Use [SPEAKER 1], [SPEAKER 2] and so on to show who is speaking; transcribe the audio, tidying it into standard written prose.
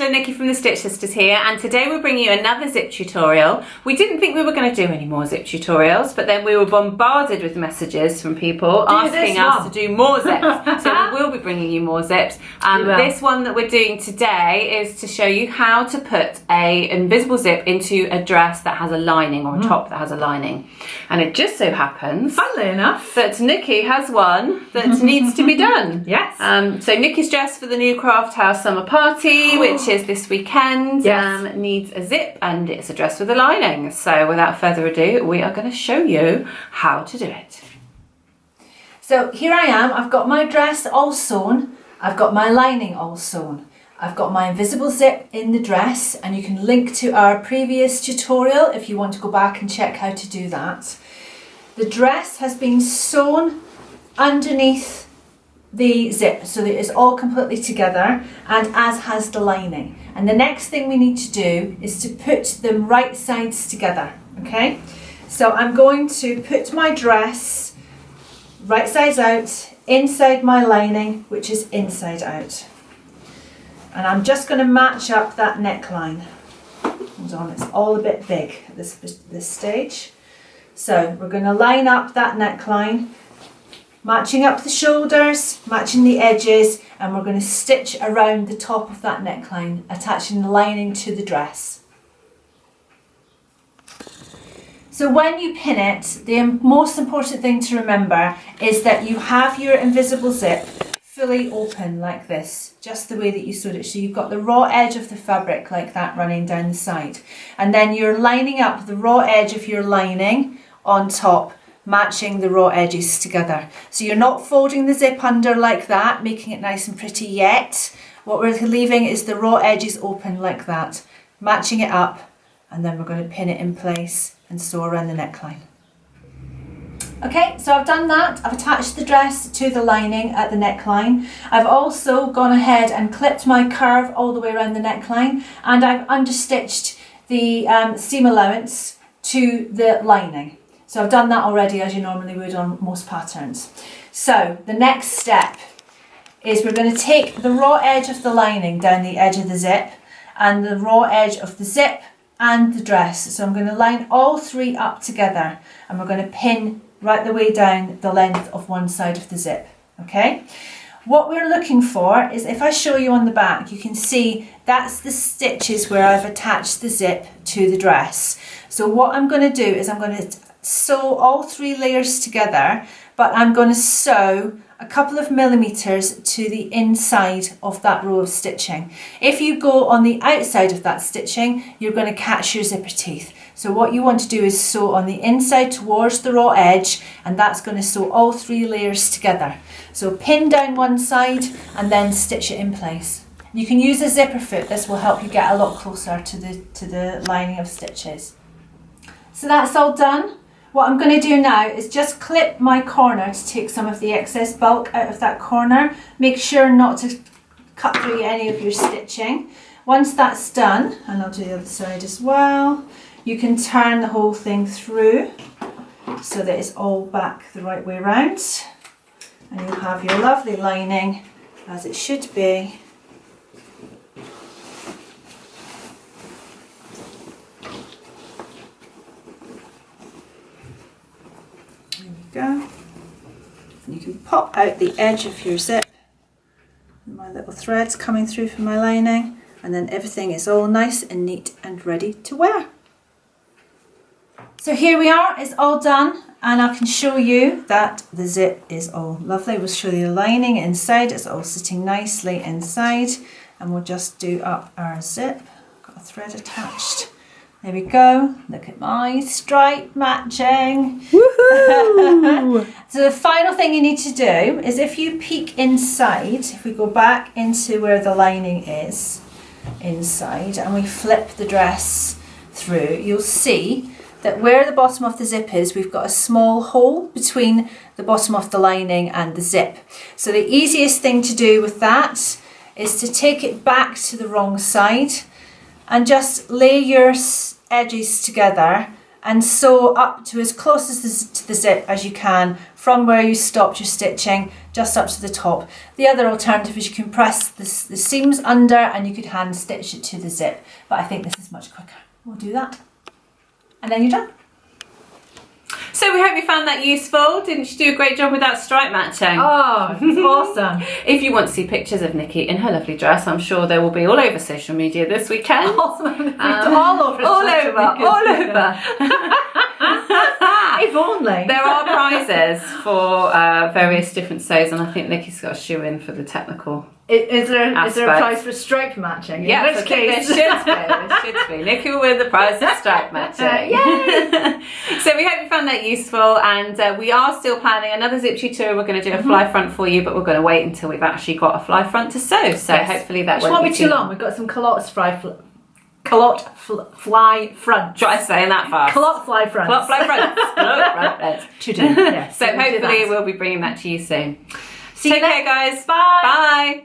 [SPEAKER 1] Angela, Nikki from the Stitch Sisters here, and today we're bringing you another zip tutorial. We didn't think we were going to do any more zip tutorials, but then we were bombarded with messages from people asking us to do more zips. So we will be bringing you more zips. This one that we're doing today is to show you how to put a invisible zip into a dress that has a lining, or a top that has a lining. And it just so happens,
[SPEAKER 2] funnily enough,
[SPEAKER 1] that Nikki has one that needs to be done.
[SPEAKER 2] Yes.
[SPEAKER 1] So Nikki's dress for the new Craft House summer party, which is this weekend, needs a zip, and it's a dress with a lining. So without further ado, we are going to show you how to do it.
[SPEAKER 2] So here I am, I've got my dress all sewn, I've got my lining all sewn. I've got my invisible zip in the dress, and you can link to our previous tutorial if you want to go back and check how to do that. The dress has been sewn underneath the zip so that it's all completely together, and as has the lining. And the next thing we need to do is to put them right sides together, okay? So I'm going to put my dress right sides out inside my lining, which is inside out. And I'm just going to match up that neckline. Hold on, it's all a bit big at this stage. So we're going to line up that neckline, matching up the shoulders, matching the edges, and we're going to stitch around the top of that neckline, attaching the lining to the dress. So when you pin it, the most important thing to remember is that you have your invisible zip fully open like this, just the way that you sewed it. So you've got the raw edge of the fabric like that running down the side. And then you're lining up the raw edge of your lining on top, matching the raw edges together. So you're not folding the zip under like that, making it nice and pretty yet. What we're leaving is the raw edges open like that, matching it up, and then we're going to pin it in place and sew around the neckline. Okay, so I've done that. I've attached the dress to the lining at the neckline. I've also gone ahead and clipped my curve all the way around the neckline, and I've understitched the seam allowance to the lining. So I've done that already, as you normally would on most patterns. So the next step is we're going to take the raw edge of the lining down the edge of the zip, and the raw edge of the zip and the dress. So I'm going to line all three up together, and we're going to pin right the way down the length of one side of the zip. Okay? What we're looking for is, if I show you on the back, you can see that's the stitches where I've attached the zip to the dress. So what I'm going to do is I'm going to sew all three layers together, but I'm going to sew a couple of millimeters to the inside of that row of stitching. If you go on the outside of that stitching, you're going to catch your zipper teeth. So what you want to do is sew on the inside towards the raw edge, and that's going to sew all three layers together. So pin down one side and then stitch it in place. You can use a zipper foot. This will help you get a lot closer to the lining of stitches. So that's all done. What I'm going to do now is just clip my corner to take some of the excess bulk out of that corner. Make sure not to cut through any of your stitching. Once that's done, and I'll do the other side as well, you can turn the whole thing through so that it's all back the right way around, and you'll have your lovely lining as it should be. Go. And you can pop out the edge of your zip, and my little threads coming through from my lining, and then everything is all nice and neat and ready to wear. So here we are, it's all done, and I can show you that the zip is all lovely. We'll show you the lining inside, it's all sitting nicely inside, and we'll just do up our zip. Got a thread attached. There we go. Look at my stripe matching. Woohoo! So the final thing you need to do is, if you peek inside, if we go back into where the lining is inside and we flip the dress through, you'll see that where the bottom of the zip is, we've got a small hole between the bottom of the lining and the zip. So the easiest thing to do with that is to take it back to the wrong side and just lay your edges together and sew up to as close to the zip as you can from where you stopped your stitching, just up to the top. The other alternative is you can press the seams under and you could hand stitch it to the zip, but I think this is much quicker. We'll do that. And then you're done.
[SPEAKER 1] So we hope you found that useful. Didn't you do a great job with that stripe matching?
[SPEAKER 2] Oh, it's awesome.
[SPEAKER 1] If you want to see pictures of Nikki in her lovely dress, I'm sure they will be all over social media this weekend.
[SPEAKER 2] all over.
[SPEAKER 1] All over.
[SPEAKER 2] If only.
[SPEAKER 1] There are prizes for various different sews, and I think Nikki's got a shoe in for the technical.
[SPEAKER 2] Is there a prize for stripe matching?
[SPEAKER 1] Yeah, in which case there should be. Nikki will win the prize for stripe matching.
[SPEAKER 2] Yay!
[SPEAKER 1] So we hope you found that useful, and we are still planning another zip tutorial. We're going to do a fly front for you, but we're going to wait until we've actually got a fly front to sew. So hopefully that won't be
[SPEAKER 2] too long. We've got some culottes fly front.
[SPEAKER 1] Try saying that fast.
[SPEAKER 2] Culotte fly front.
[SPEAKER 1] Culotte fly front.
[SPEAKER 2] To do. Yes.
[SPEAKER 1] So hopefully we'll be bringing that to you soon.
[SPEAKER 2] See you
[SPEAKER 1] Take care, guys.
[SPEAKER 2] Bye.
[SPEAKER 1] Bye.